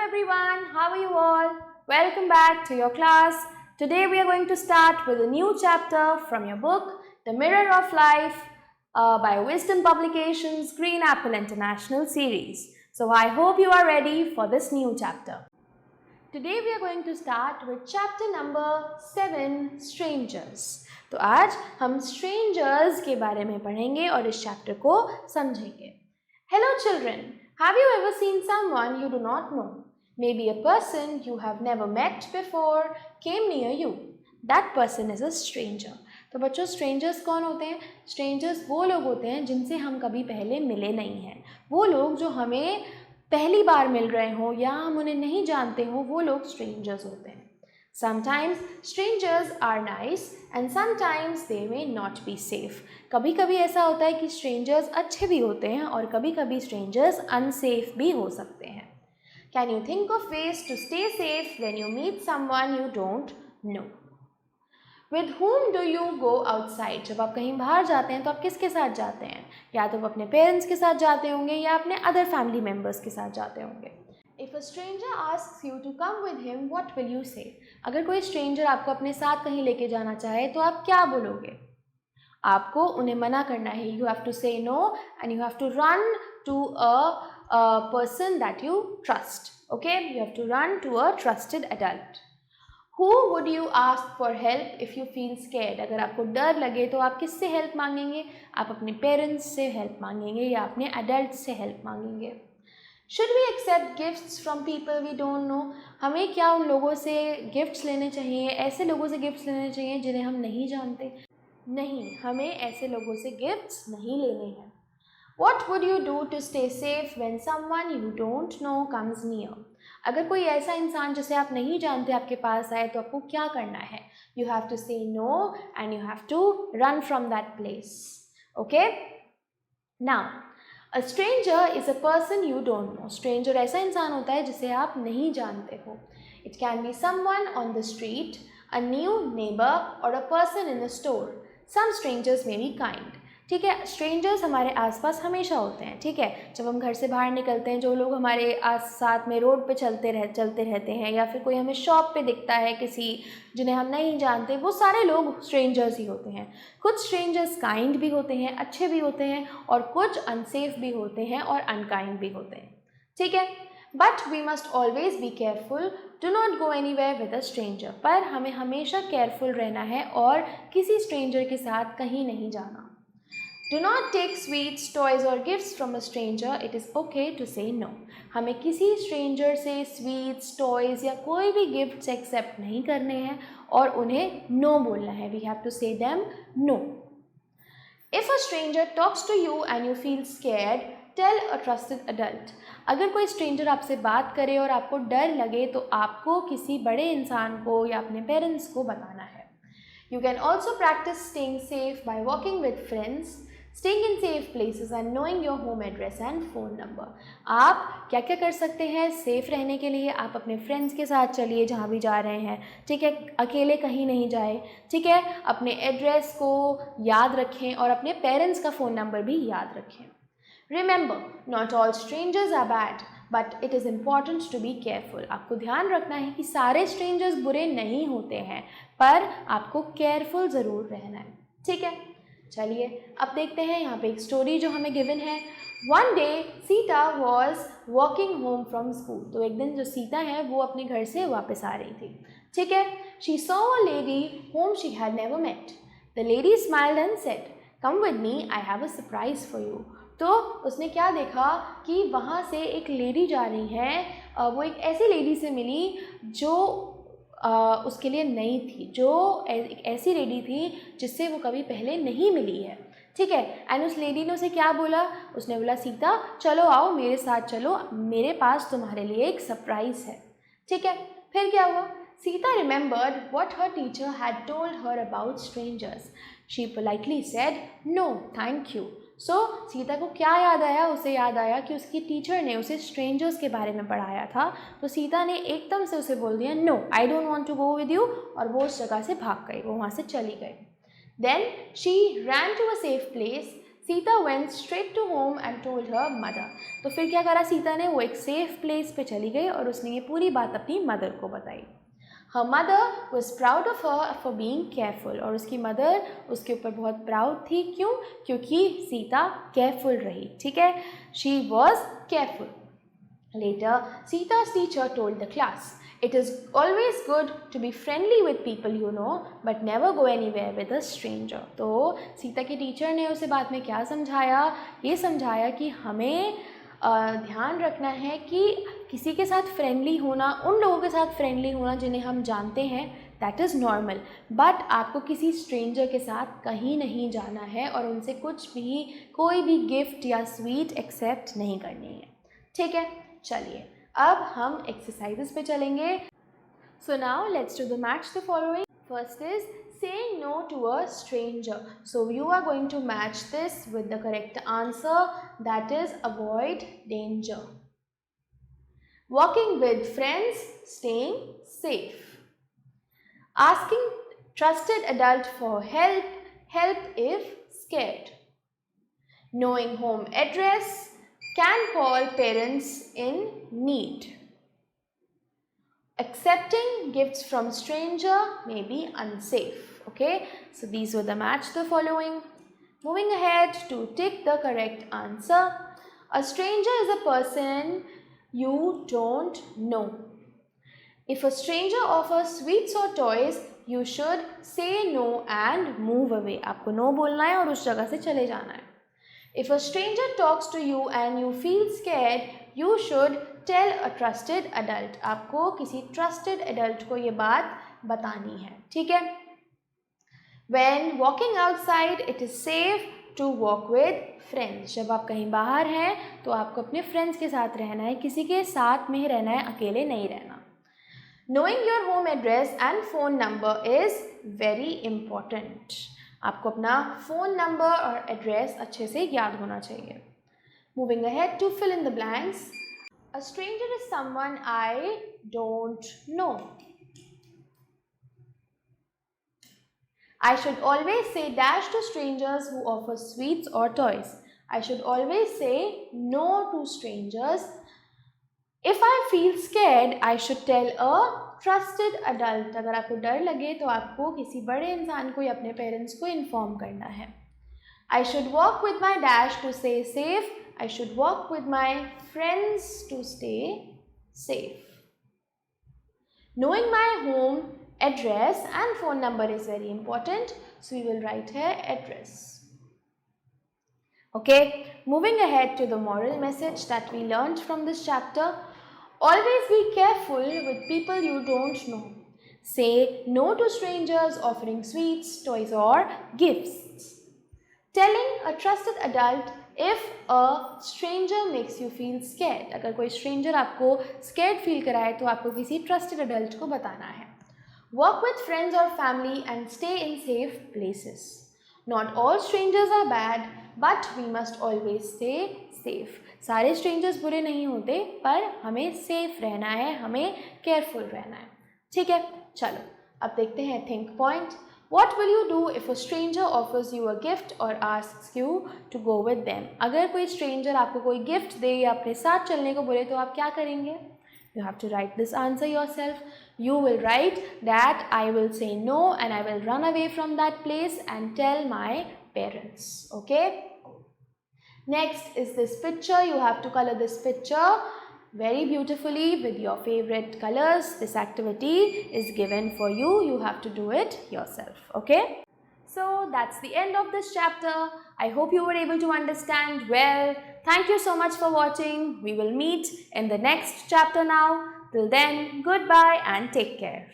everyone, how are you all? Welcome back to your class. Today we are going to start with a new chapter from your book, The Mirror of Life by Wisdom Publications Green Apple International Series. So I hope you are ready for this new chapter. Today we are going to start with chapter number 7, Strangers. तो आज हम strangers के बारे में पढ़ेंगे और इस chapter को समझेंगे. Hello children, have you ever seen someone you do not know? Maybe a person you have never met before came near you. That person is a stranger. तो बच्चों strangers कौन होते हैं? Strangers वो लोग होते हैं जिनसे हम कभी पहले मिले नहीं हैं. वो लोग जो हमें पहली बार मिल रहे हों या हम उन्हें नहीं जानते हों, वो लोग strangers होते हैं. Sometimes strangers are nice and sometimes they may not be safe. कभी कभी ऐसा होता है कि strangers अच्छे भी होते हैं और कभी कभी strangers unsafe भी हो सकते हैं. Can you think of ways to stay safe when you meet someone you don't know? With whom do you go outside? जब आप कहीं बाहर जाते हैं तो आप किसके साथ जाते हैं? या तो आप अपने पेरेंट्स के साथ जाते होंगे या अपने अदर फैमिली मेम्बर्स के साथ जाते होंगे. If a stranger asks you to come with him, what will you say? अगर कोई stranger आपको अपने साथ कहीं लेके जाना चाहे तो आप क्या बोलोगे? आपको उन्हें मना करना है. You have to say no and you have to run to a person that you trust. Okay? You have to run to a trusted adult. Who would you ask for help if you feel scared? अगर आपको डर लगे तो आप किससे help मांगेंगे? आप अपने पेरेंट्स से हेल्प मांगेंगे या अपने एडल्ट से हेल्प मांगेंगे. Should we accept gifts from people we don't know? हमें क्या उन लोगों से गिफ्ट्स लेने चाहिए, ऐसे लोगों से गिफ्ट्स लेने चाहिए जिन्हें हम नहीं जानते? नहीं, हमें ऐसे लोगों से गिफ्ट्स नहीं लेने हैं. What would you do to stay safe when someone you don't know comes near? अगर कोई ऐसा इंसान जिसे आप नहीं जानते आपके पास आए तो आपको क्या करना है? You have to say no and you have to run from that place. Okay? Now, a stranger is a person you don't know. Stranger ऐसा इंसान होता है जिसे आप नहीं जानते हो. It can be someone on the street, a new neighbor or a person in a store. Some strangers may be kind. ठीक है, स्ट्रेंजर्स हमारे आसपास हमेशा होते हैं. ठीक है, जब हम घर से बाहर निकलते हैं जो लोग हमारे साथ में रोड पे चलते रहते हैं या फिर कोई हमें शॉप पे दिखता है किसी जिन्हें हम नहीं जानते, वो सारे लोग स्ट्रेंजर्स ही होते हैं. कुछ स्ट्रेंजर्स काइंड भी होते हैं, अच्छे भी होते हैं और कुछ अनसेफ भी होते हैं और अनकाइंड भी होते हैं. ठीक है, but we must always be careful. Do not go anywhere with a stranger. पर हमें हमेशा केयरफुल रहना है और किसी स्ट्रेंजर के साथ कहीं नहीं जाना. Do not take sweets, toys or gifts from a stranger. It is okay to say no. हमें किसी stranger से sweets, toys या कोई भी gifts accept नहीं करने हैं और उन्हें no बोलना है. We have to say them no. If a stranger talks to you and you feel scared, tell a trusted adult. अगर कोई stranger आपसे बात करे और आपको डर लगे तो आपको किसी बड़े इंसान को या अपने पेरेंट्स को बताना है. You can also practice staying safe by walking with friends, staying in safe places and knowing your home address and phone number. आप क्या क्या कर सकते हैं सेफ रहने के लिए? आप अपने फ्रेंड्स के साथ चलिए जहाँ भी जा रहे हैं. ठीक है, अकेले कहीं नहीं जाए. ठीक है, अपने एड्रेस को याद रखें और अपने पेरेंट्स का फ़ोन नंबर भी याद रखें. Remember, not all strangers are bad, but it is important to be careful. आपको ध्यान रखना है कि सारे strangers बुरे नहीं होते हैं, पर आपको केयरफुल ज़रूर रहना है. ठीक है, चलिए अब देखते हैं यहाँ पे एक स्टोरी जो हमें गिवन है. One day Sita was walking home from school. तो एक दिन जो सीता है वो अपने घर से वापस आ रही थी. ठीक है, she saw a lady whom she had never met. The lady smiled and said, "Come with me, I have a surprise for you." तो उसने क्या देखा कि वहाँ से एक लेडी जा रही है. वो एक ऐसी लेडी से मिली जो उसके लिए नई थी, जो एक ऐसी लेडी थी जिससे वो कभी पहले नहीं मिली है. ठीक है, एंड उस लेडी ने उसे क्या बोला? उसने बोला, सीता चलो आओ मेरे साथ चलो, मेरे पास तुम्हारे लिए एक सरप्राइज़ है. ठीक है, फिर क्या हुआ? Sita remembered what her teacher had told her about strangers. She politely said, "No, thank you." So Sita को क्या याद आया? उसे याद आया कि उसकी टीचर ने उसे स्ट्रेंजर्स के बारे में पढ़ाया था. तो सीता ने एकदम से उसे बोल दिया, "No, I don't want to go with you." और वो उस जगह से भाग गई, वो वहाँ से चली गई. Then she ran to a safe place, Sita went straight to home and told her mother. तो फिर क्या करा सीता ने, वो एक सेफ प्लेस पे चली गई और उसने ये पूरी बात अपनी मदर को बताई. Her mother was proud of her for being careful. और उसकी मदर उसके ऊपर बहुत प्राउड थी. क्यों? क्योंकि सीता केयरफुल रही. ठीक है, she was careful. Later, Sita's teacher told the class, it is always good to be friendly with people you know, but never go anywhere with a stranger. तो सीता की टीचर ने उसे बाद में क्या समझाया? ये समझाया कि हमें ध्यान रखना है कि किसी के साथ फ्रेंडली होना, उन लोगों के साथ फ्रेंडली होना जिन्हें हम जानते हैं, दैट इज़ नॉर्मल. बट आपको किसी स्ट्रेंजर के साथ कहीं नहीं जाना है और उनसे कुछ भी, कोई भी गिफ्ट या स्वीट एक्सेप्ट नहीं करनी है. ठीक है, चलिए अब हम एक्सरसाइजेस पे चलेंगे. So now let's do the match the following. First is saying no to a stranger. So you are going to match this with the correct answer, that is avoid danger. Walking with friends, staying safe. Asking trusted adult for help if scared. Knowing home address, can call parents in need. Accepting gifts from stranger may be unsafe. Okay, so these were the match the following. Moving ahead to tick the correct answer. A stranger is a person you don't know. If a stranger offers sweets or toys, you should say no and move away. आपको no बोलना है और उस जगह से चले जाना है. If a stranger talks to you and you feel scared, you should tell a trusted adult. आपको किसी trusted adult को ये बात बतानी है. ठीक है. When walking outside, it is safe to walk with friends. जब आप कहीं बाहर हैं तो आपको अपने फ्रेंड्स के साथ रहना है, किसी के साथ में ही रहना है, अकेले नहीं रहना. Knowing your home address and phone number is very important. आपको अपना फ़ोन नंबर और एड्रेस अच्छे से याद होना चाहिए. Moving ahead to fill in the blanks. A stranger is someone I don't know. I should always say dash to strangers who offer sweets or toys. I should always say no to strangers. If I feel scared, I should tell a trusted adult. अगर आपको डर लगे तो आपको किसी बड़े इंसान को या अपने पेरेंट्स को इन्फॉर्म करना है. I should walk with my dash to stay safe. I should walk with my friends to stay safe. Knowing my home address and phone number is very important. So we will write here address. Okay, moving ahead to the moral message that we learned from this chapter. Always be careful with people you don't know. Say no to strangers offering sweets, toys or gifts. Telling a trusted adult if a stranger makes you feel scared. अगर कोई stranger आपको scared feel कराए तो आपको किसी trusted adult को बताना है. Work with friends or family and stay in safe places. Not all strangers are bad, but we must always stay safe. सारे strangers बुरे नहीं होते, पर हमें safe रहना है, हमें careful रहना है. ठीक है, चलो अब देखते हैं think point. What will you do if a stranger offers you a gift or asks you to go with them? अगर कोई stranger आपको कोई gift दे या अपने साथ चलने को बोले तो आप क्या करेंगे? You have to write this answer yourself. You will write that I will say no and I will run away from that place and tell my parents. Okay? Next is this picture. You have to color this picture very beautifully with your favorite colors. This activity is given for you. You have to do it yourself. Okay? So that's the end of this chapter. I hope you were able to understand well. Thank you so much for watching. We will meet in the next chapter now. Till then, goodbye and take care.